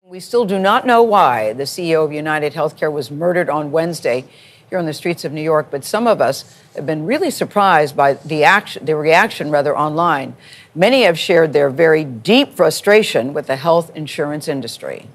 We still do not know why the CEO of United Healthcare was murdered on Wednesday here on the streets of New York, but some of us have been really surprised by the reaction online. Many have shared their very deep frustration with the health insurance industry.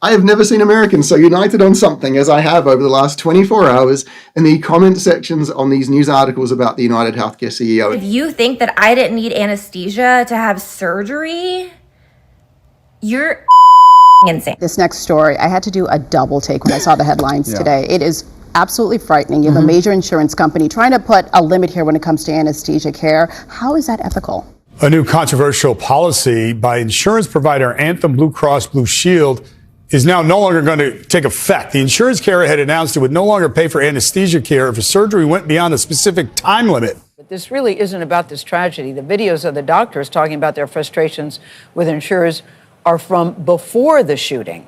I have never seen Americans so united on something as I have over the last 24 hours in the comment sections on these news articles about the United Healthcare CEO. If you think that I didn't need anesthesia to have surgery, you're insane. This next story, I had to do a double take when I saw the headlines today. It is absolutely frightening. You have a major insurance company trying to put a limit here when it comes to anesthesia care. How is that ethical? A new controversial policy by insurance provider Anthem Blue Cross Blue Shield is now no longer going to take effect. The insurance carrier had announced it would no longer pay for anesthesia care if a surgery went beyond a specific time limit. But this really isn't about this tragedy. The videos of the doctors talking about their frustrations with insurers are from before the shooting.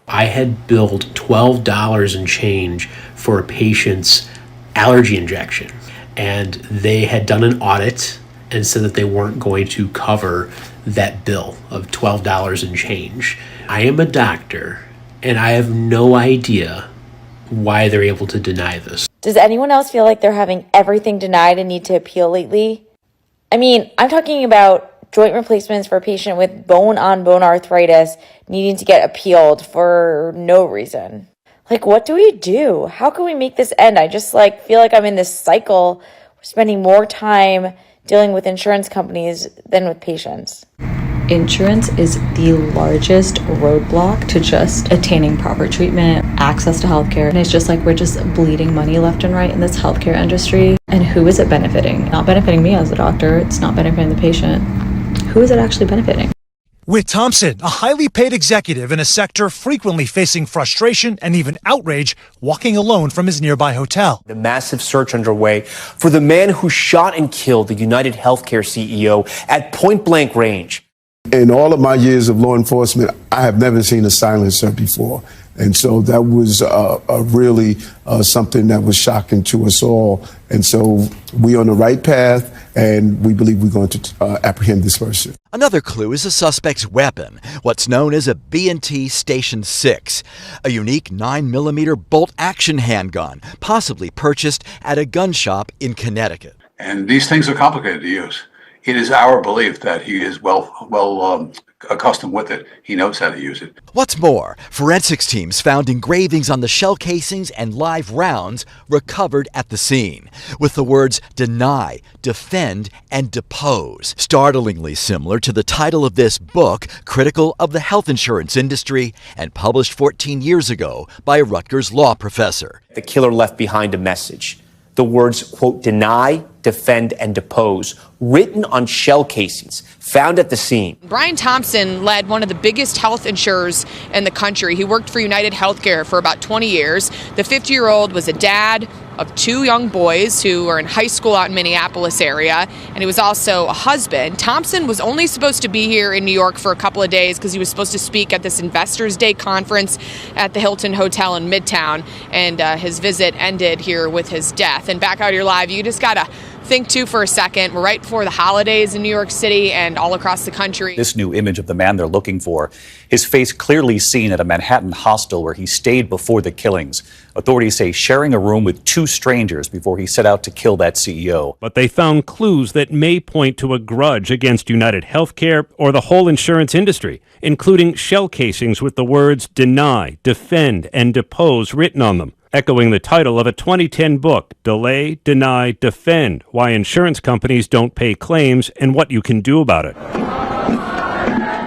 I had billed $12 and change for a patient's allergy injection, and they had done an audit and said that they weren't going to cover that bill of $12 and change. I am a doctor, and I have no idea why they're able to deny this. Does anyone else feel like they're having everything denied and need to appeal lately? I mean, I'm talking about joint replacements for a patient with bone-on-bone arthritis needing to get appealed for no reason. Like, what do we do? How can we make this end? I just feel like I'm in this cycle, spending more time dealing with insurance companies than with patients. Insurance is the largest roadblock to just attaining proper treatment, access to healthcare. And it's just like we're just bleeding money left and right in this healthcare industry. And who is it benefiting? Not benefiting me as a doctor. It's not benefiting the patient. Who is it actually benefiting? Whit Thompson, a highly paid executive in a sector frequently facing frustration and even outrage, walking alone from his nearby hotel. The massive search underway for the man who shot and killed the United Healthcare CEO at point blank range. In all of my years of law enforcement, I have never seen a silencer before. And so that was really something that was shocking to us all. And so we're on the right path, and we believe we're going to apprehend this person. Another clue is the suspect's weapon, what's known as a B&T Station 6, a unique 9mm bolt-action handgun, possibly purchased at a gun shop in Connecticut. And these things are complicated to use. It is our belief that he is well accustomed with it. He knows how to use it. What's more, forensics teams found engravings on the shell casings and live rounds recovered at the scene, with the words deny, defend, and depose, startlingly similar to the title of this book, critical of the health insurance industry, and published 14 years ago by a Rutgers law professor. The killer left behind a message. The words, quote, deny, defend, and depose, written on shell casings found at the scene. Brian Thompson led one of the biggest health insurers in the country. He worked for United Healthcare for about 20 years. The 50-year-old was a dad of two young boys who are in high school out in Minneapolis area, and he was also a husband. Thompson was only supposed to be here in New York for a couple of days because he was supposed to speak at this Investors Day conference at the Hilton Hotel in Midtown, and his visit ended here with his death. And back out here live, you just gotta think too for a second. We're right before the holidays in New York City and all across the country. This new image of the man they're looking for, his face clearly seen at a Manhattan hostel where he stayed before the killings. Authorities say sharing a room with two strangers before he set out to kill that CEO. But they found clues that may point to a grudge against United Healthcare or the whole insurance industry, including shell casings with the words deny, defend, and depose written on them, echoing the title of a 2010 book, Delay, Deny, Defend, Why Insurance Companies Don't Pay Claims and What You Can Do About It.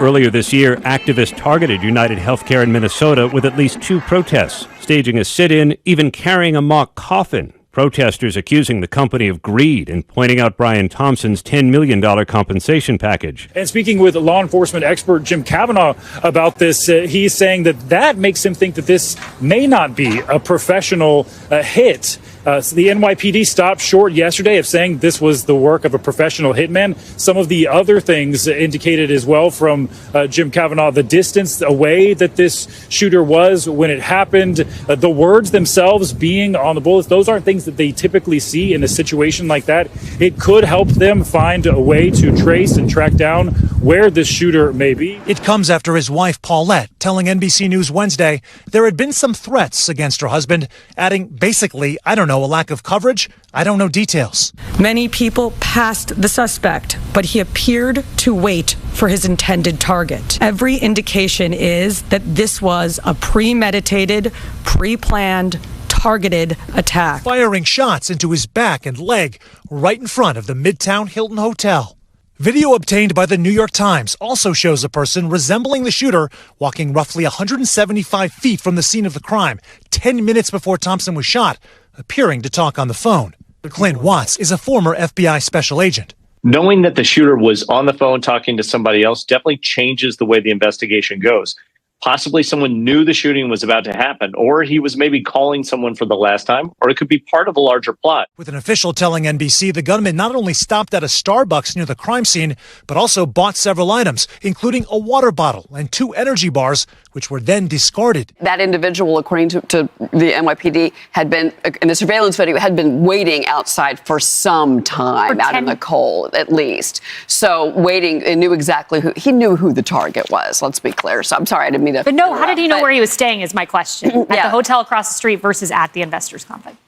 Earlier this year, activists targeted United Healthcare in Minnesota with at least 2 protests, staging a sit-in, even carrying a mock coffin. Protesters accusing the company of greed and pointing out Brian Thompson's $10 million compensation package. And speaking with law enforcement expert Jim Kavanaugh about this, he's saying that makes him think that this may not be a professional hit So the NYPD stopped short yesterday of saying this was the work of a professional hitman. Some of the other things indicated as well from Jim Kavanaugh, the distance away that this shooter was when it happened, the words themselves being on the bullets, those aren't things that they typically see in a situation like that. It could help them find a way to trace and track down where this shooter may be. It comes after his wife, Paulette, telling NBC News Wednesday there had been some threats against her husband, adding basically, I don't know, a lack of coverage. I don't know details. Many people passed the suspect, but he appeared to wait for his intended target. Every indication is that this was a premeditated, pre-planned, targeted attack. Firing shots into his back and leg right in front of the Midtown Hilton Hotel. Video obtained by the New York Times also shows a person resembling the shooter walking roughly 175 feet from the scene of the crime 10 minutes before Thompson was shot, appearing to talk on the phone. Clint Watts is a former FBI special agent. Knowing that the shooter was on the phone talking to somebody else definitely changes the way the investigation goes. Possibly someone knew the shooting was about to happen, or he was maybe calling someone for the last time, or it could be part of a larger plot. With an official telling NBC the gunman not only stopped at a Starbucks near the crime scene, but also bought several items, including a water bottle and 2 energy bars, which were then discarded. That individual, according to the NYPD, had been, in the surveillance video, had been waiting outside for some time, out in the cold, at least. So waiting, and knew exactly he knew who the target was, let's be clear. So I'm sorry, I didn't mean to. But no, how did he know where he was staying is my question. At the hotel across the street versus at the investors conference.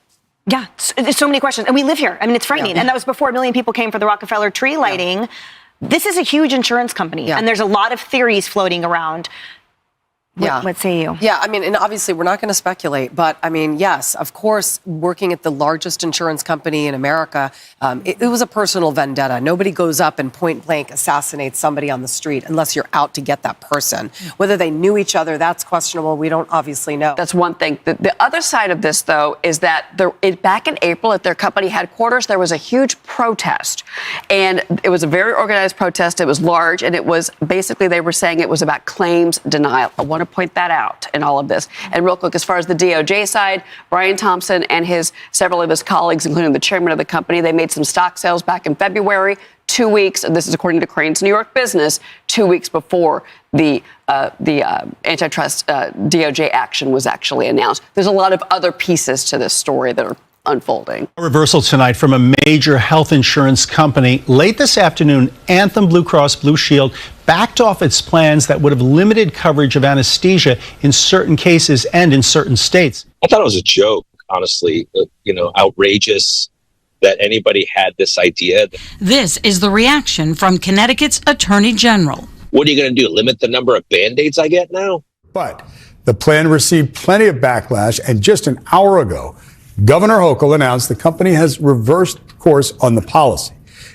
Yeah, there's so many questions. And we live here. I mean, it's frightening. Yeah. And that was before 1 million people came for the Rockefeller tree lighting. Yeah. This is a huge insurance company. Yeah. And there's a lot of theories floating around. What say you? Yeah, I mean, and obviously we're not going to speculate, but I mean, yes, of course, working at the largest insurance company in America, it was a personal vendetta. Nobody goes up and point blank assassinates somebody on the street unless you're out to get that person. Whether they knew each other, that's questionable. We don't obviously know. That's one thing. The other side of this, though, is that back in April at their company headquarters, there was a huge protest. And it was a very organized protest. It was large. And it was basically, they were saying it was about claims denial. I want to point that out in all of this. And real quick, as far as the DOJ side, Brian Thompson and several of his colleagues, including the chairman of the company, they made some stock sales back in February, 2 weeks, and this is according to Crain's New York Business, 2 weeks before the antitrust DOJ action was actually announced. There's a lot of other pieces to this story that are unfolding. A reversal tonight from a major health insurance company. Late this afternoon, Anthem Blue Cross Blue Shield backed off its plans that would have limited coverage of anesthesia in certain cases and in certain states. I thought it was a joke, honestly, outrageous that anybody had this idea. This is the reaction from Connecticut's Attorney General. What are you going to do, limit the number of Band-Aids I get now? But the plan received plenty of backlash, and just an hour ago, Governor Hochul announced the company has reversed course on the policy.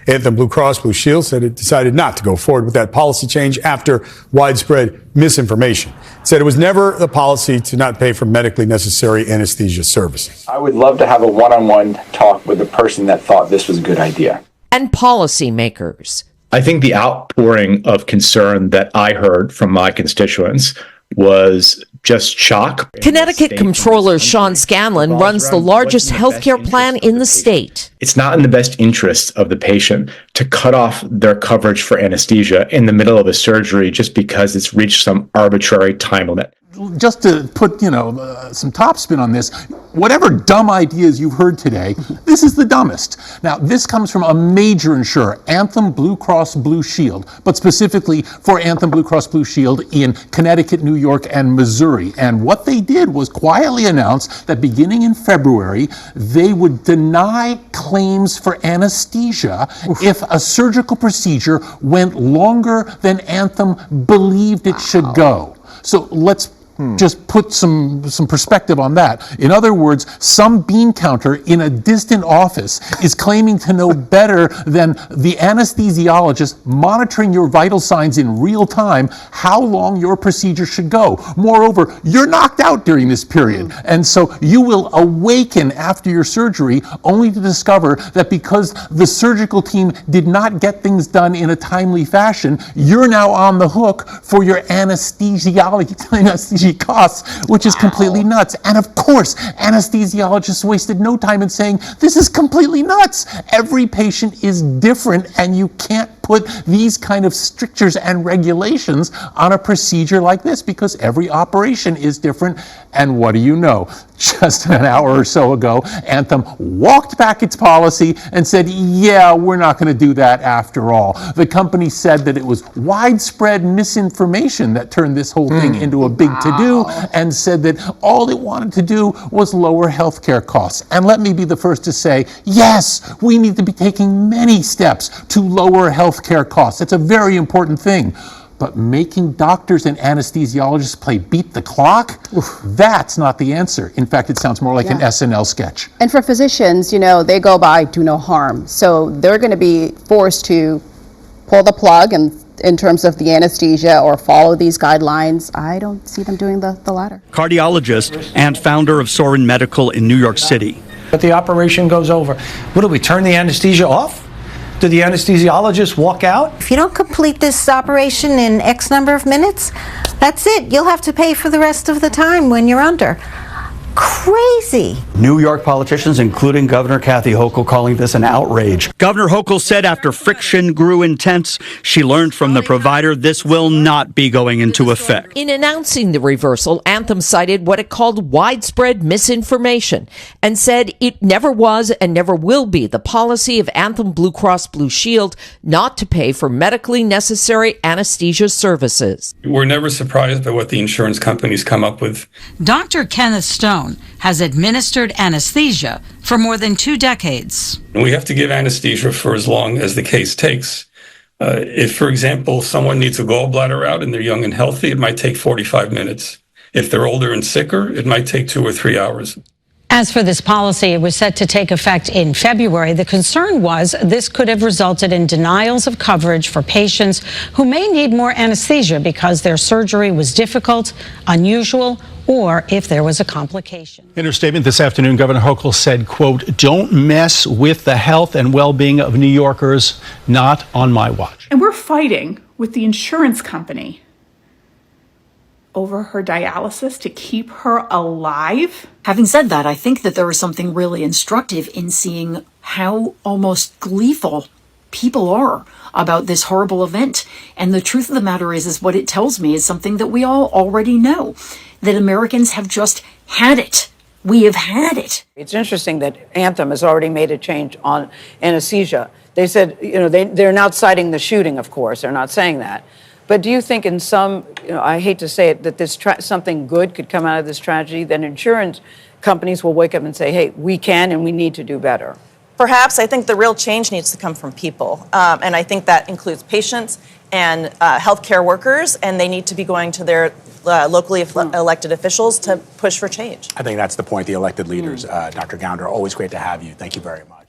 Anthem Blue Cross Blue Shield said it decided not to go forward with that policy change after widespread misinformation. It said it was never the policy to not pay for medically necessary anesthesia services. I would love to have a one-on-one talk with the person that thought this was a good idea. And policymakers. I think the outpouring of concern that I heard from my constituents was just shock. Connecticut Comptroller Sean Scanlon runs the largest healthcare plan in the state. It's not in the best interest of the patient to cut off their coverage for anesthesia in the middle of a surgery just because it's reached some arbitrary time limit. Just to put, some top spin on this, whatever dumb ideas you've heard today, this is the dumbest. Now, this comes from a major insurer, Anthem Blue Cross Blue Shield, but specifically for Anthem Blue Cross Blue Shield in Connecticut, New York, and Missouri. And what they did was quietly announce that beginning in February, they would deny claims for anesthesia if a surgical procedure went longer than Anthem believed it should go. So let's just put some perspective on that. In other words, some bean counter in a distant office is claiming to know better than the anesthesiologist monitoring your vital signs in real time how long your procedure should go. Moreover, you're knocked out during this period. And so you will awaken after your surgery only to discover that because the surgical team did not get things done in a timely fashion, you're now on the hook for your anesthesiology EKG costs, which is completely nuts. And of course, anesthesiologists wasted no time in saying, this is completely nuts. Every patient is different, and you can't put these kind of strictures and regulations on a procedure like this because every operation is different. And what do you know? Just an hour or so ago, Anthem walked back its policy and said, yeah, we're not going to do that after all. The company said that it was widespread misinformation that turned this whole thing into a big to-do, and said that all it wanted to do was lower healthcare costs. And let me be the first to say, yes, we need to be taking many steps to lower healthcare costs. It's a very important thing. But making doctors and anesthesiologists play beat the clock, that's not the answer. In fact, it sounds more like an SNL sketch. And for physicians, they go by do no harm. So they're going to be forced to pull the plug in terms of the anesthesia or follow these guidelines. I don't see them doing the latter. Cardiologist and founder of Sorin Medical in New York City. But the operation goes over. What do we turn the anesthesia off? Do the anesthesiologist walk out? If you don't complete this operation in X number of minutes, that's it. You'll have to pay for the rest of the time when you're under. Crazy. New York politicians, including Governor Kathy Hochul, calling this an outrage. Governor Hochul said after friction grew intense, she learned from the provider this will not be going into effect. In announcing the reversal, Anthem cited what it called widespread misinformation and said it never was and never will be the policy of Anthem Blue Cross Blue Shield not to pay for medically necessary anesthesia services. We're never surprised by what the insurance companies come up with. Dr. Kenneth Stone has administered anesthesia for more than 2 decades. We have to give anesthesia for as long as the case takes. If, for example, someone needs a gallbladder out and they're young and healthy, it might take 45 minutes. If they're older and sicker, it might take 2 or 3 hours. As for this policy, it was set to take effect in February. The concern was this could have resulted in denials of coverage for patients who may need more anesthesia because their surgery was difficult, unusual, or if there was a complication. In her statement this afternoon, Governor Hochul said, quote, don't mess with the health and well-being of New Yorkers, not on my watch. And we're fighting with the insurance company over her dialysis to keep her alive. Having said that, I think that there is something really instructive in seeing how almost gleeful people are about this horrible event. And the truth of the matter is what it tells me is something that we all already know, that Americans have just had it. We have had it. It's interesting that Anthem has already made a change on anesthesia. They said, they're not citing the shooting, of course. They're not saying that. But do you think in some, I hate to say it, that this something good could come out of this tragedy, that insurance companies will wake up and say, hey, we can and we need to do better? Perhaps. I think the real change needs to come from people. And I think that includes patients and healthcare workers, and they need to be going to their locally elected officials to push for change. I think that's the point, the elected leaders. Dr. Gounder, always great to have you. Thank you very much.